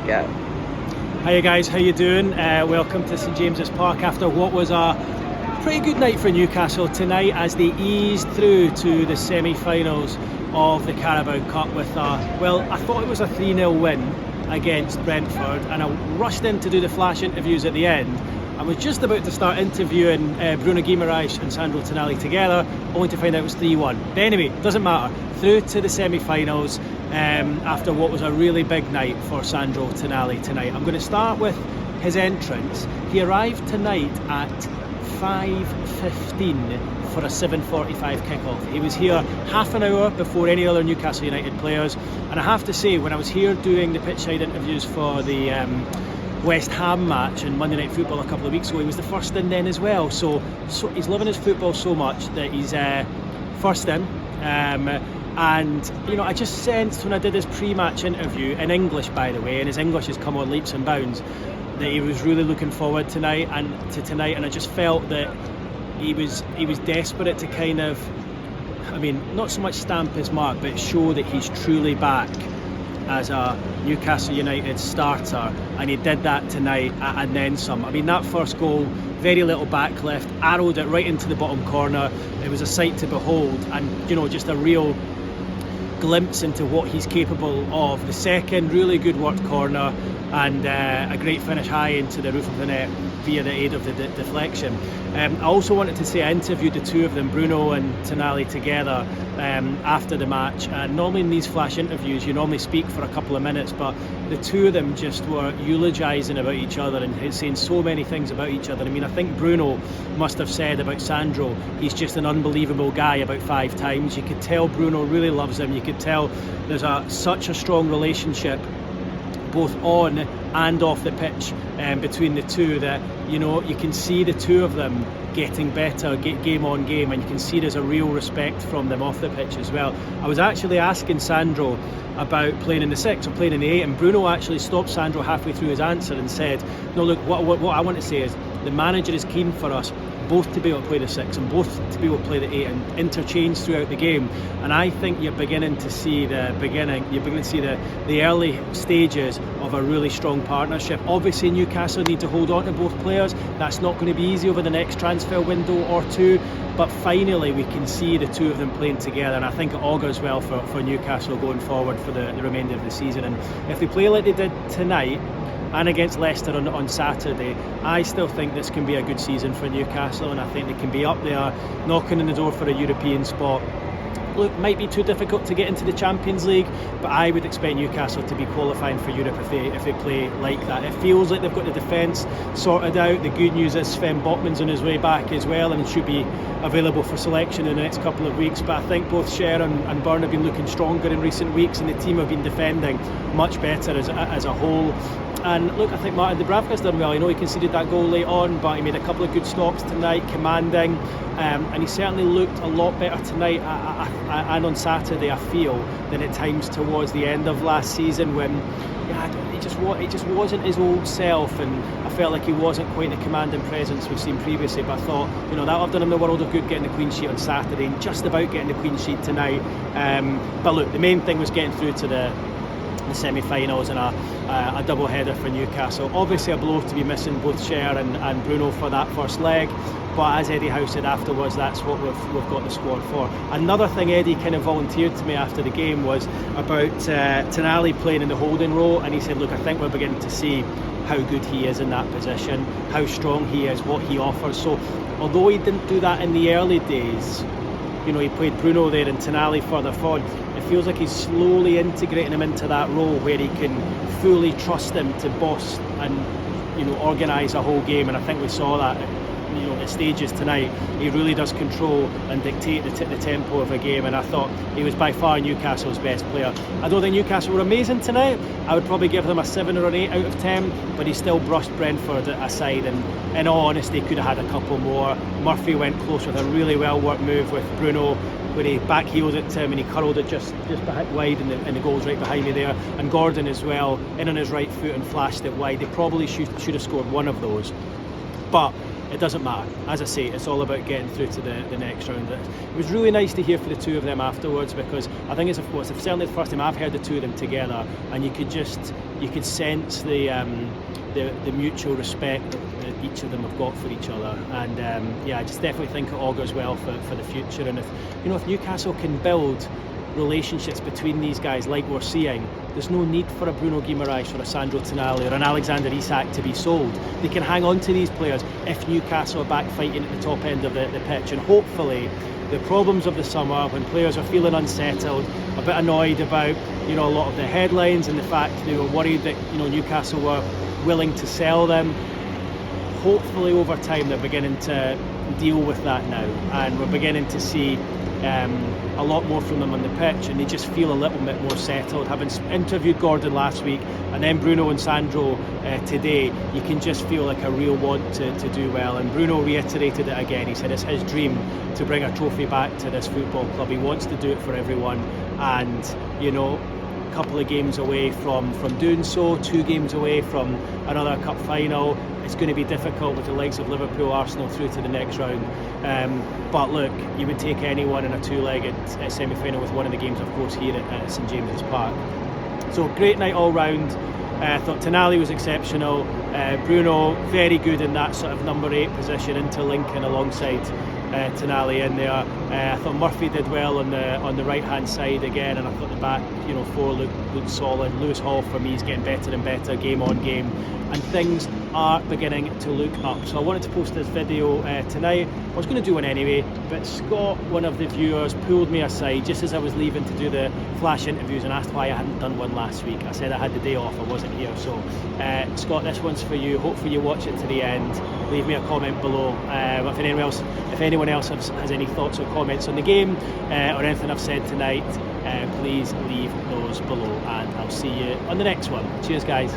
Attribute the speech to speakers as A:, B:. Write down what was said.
A: Yeah.
B: Hiya guys, how you doing? Welcome to St James's Park after what was a pretty good night for Newcastle tonight as they eased through to the semi-finals of the Carabao Cup with I thought it was a 3-0 win against Brentford, and I rushed in to do the flash interviews at the end. I was just about to start interviewing Bruno Guimaraes and Sandro Tonali together, only to find out it was 3-1. But anyway, doesn't matter. Through to the semi-finals after what was a really big night for Sandro Tonali tonight. I'm going to start with his entrance. He arrived tonight at 5:15 for a 7:45 kickoff. He was here half an hour before any other Newcastle United players, and I have to say, when I was here doing the pitchside interviews for the West Ham match in Monday Night Football a couple of weeks ago, he was the first in then as well. So he's loving his football so much that he's first in. And you know, I just sensed when I did his pre-match interview in English, by the way, and his English has come on leaps and bounds, that he was really looking forward tonight, and I just felt that he was desperate to kind of, I mean, not so much stamp his mark, but show that he's truly back as a Newcastle United starter, and he did that tonight and then some. I mean, that first goal, very little backlift, arrowed it right into the bottom corner. It was a sight to behold, and you know, just a real glimpse into what he's capable of. The second, really good worked corner, and a great finish high into the roof of the net via the aid of the deflection. I also wanted to say I interviewed the two of them, Bruno and Tonali, together after the match. And normally in these flash interviews you normally speak for a couple of minutes, but the two of them just were eulogising about each other and saying so many things about each other. I mean, I think Bruno must have said about Sandro, he's just an unbelievable guy, about 5 times. You could tell Bruno really loves him. You could tell there's such a strong relationship both on and off the pitch between the two, that you know, you can see the two of them getting better game on game, and you can see there's a real respect from them off the pitch as well. I was actually asking Sandro about playing in the 6 or playing in the 8, and Bruno actually stopped Sandro halfway through his answer and said, no, look, what I want to say is the manager is keen for us both to be able to play the 6 and both to be able to play the 8 and interchange throughout the game. And I think you're beginning to see the early stages of a really strong partnership. Obviously Newcastle need to hold on to both players. That's not going to be easy over the next transfer window or two, but finally we can see the two of them playing together, and I think it augurs well for Newcastle going forward for the remainder of the season. And if they play like they did tonight and against Leicester on Saturday, I still think this can be a good season for Newcastle, and I think they can be up there knocking on the door for a European spot. Look, might be too difficult to get into the Champions League, but I would expect Newcastle to be qualifying for Europe if they play like that. It feels like they've got the defence sorted out. The good news is Sven Botman's on his way back as well and should be available for selection in the next couple of weeks. But I think both Scher and Burn have been looking stronger in recent weeks, and the team have been defending much better as a whole. And look, I think Martin Dubravka's done well. I know he conceded that goal late on, but he made a couple of good stops tonight, commanding, and he certainly looked a lot better tonight and on Saturday, I feel, than at times towards the end of last season when he just wasn't his old self, and I felt like he wasn't quite the commanding presence we've seen previously. But I thought, you know, that would have done him the world of good getting the clean sheet on Saturday and just about getting the clean sheet tonight. But look, the main thing was getting through to the semi-finals and a double header for Newcastle. Obviously a blow to be missing both Scher and Bruno for that first leg, but as Eddie Howe said afterwards, that's what we've got the squad for. Another thing Eddie kind of volunteered to me after the game was about Tonali playing in the holding role, and he said, look, I think we're beginning to see how good he is in that position, how strong he is, what he offers. So although he didn't do that in the early days, you know, he played Bruno there and Tonali further forward. It feels like he's slowly integrating him into that role where he can fully trust him to boss and, you know, organise a whole game. And I think we saw that, you know, at stages tonight. He really does control and dictate the tempo of a game, and I thought he was by far Newcastle's best player. I don't think Newcastle were amazing tonight. I would probably give them a 7 or an 8 out of 10, but he still brushed Brentford aside, and in all honesty could have had a couple more. Murphy went close with a really well worked move with Bruno, where he backheeled it to him and he curled it just wide, and the goal's right behind me there. And Gordon as well, in on his right foot and flashed it wide. They probably should have scored one of those, but it doesn't matter. As I say, it's all about getting through to the next round. It was really nice to hear from the two of them afterwards, because I think it's certainly the first time I've heard the two of them together, and you could sense the mutual respect that each of them have got for each other, and I just definitely think it augurs well for the future. And if Newcastle can build relationships between these guys like we're seeing, there's no need for a Bruno Guimaraes or a Sandro Tonali or an Alexander Isak to be sold. They can hang on to these players if Newcastle are back fighting at the top end of the pitch, and hopefully the problems of the summer, when players are feeling unsettled, a bit annoyed about a lot of the headlines and the fact they were worried that Newcastle were willing to sell them, hopefully over time they're beginning to deal with that now, and we're beginning to see a lot more from them on the pitch, and they just feel a little bit more settled. Having interviewed Gordon last week and then Bruno and Sandro today, you can just feel like a real want to do well. And Bruno reiterated it again. He said it's his dream to bring a trophy back to this football club. He wants to do it for everyone, and a couple of games away from doing so, 2 games away from another cup final. It's going to be difficult with the likes of Liverpool, Arsenal through to the next round. But look, you would take anyone in a 2-legged semi-final with one of the games, of course, here at St James's Park. So great night all round. I thought Tonali was exceptional. Bruno very good in that sort of number 8 position, interlinking alongside Tonali in there. I thought Murphy did well on the right hand side again, and I thought the back 4 looked solid. Lewis Hall for me is getting better and better game on game, and things are beginning to look up. So I wanted to post this video tonight. I was going to do one anyway, but Scott, one of the viewers, pulled me aside just as I was leaving to do the flash interviews and asked why I hadn't done one last week. I said I had the day off, I wasn't here. So Scott, this one's for you. Hopefully you watch it to the end. Leave me a comment below. If anyone else has any thoughts or comments on the game or anything I've said tonight, please leave those below, and I'll see you on the next one. Cheers guys.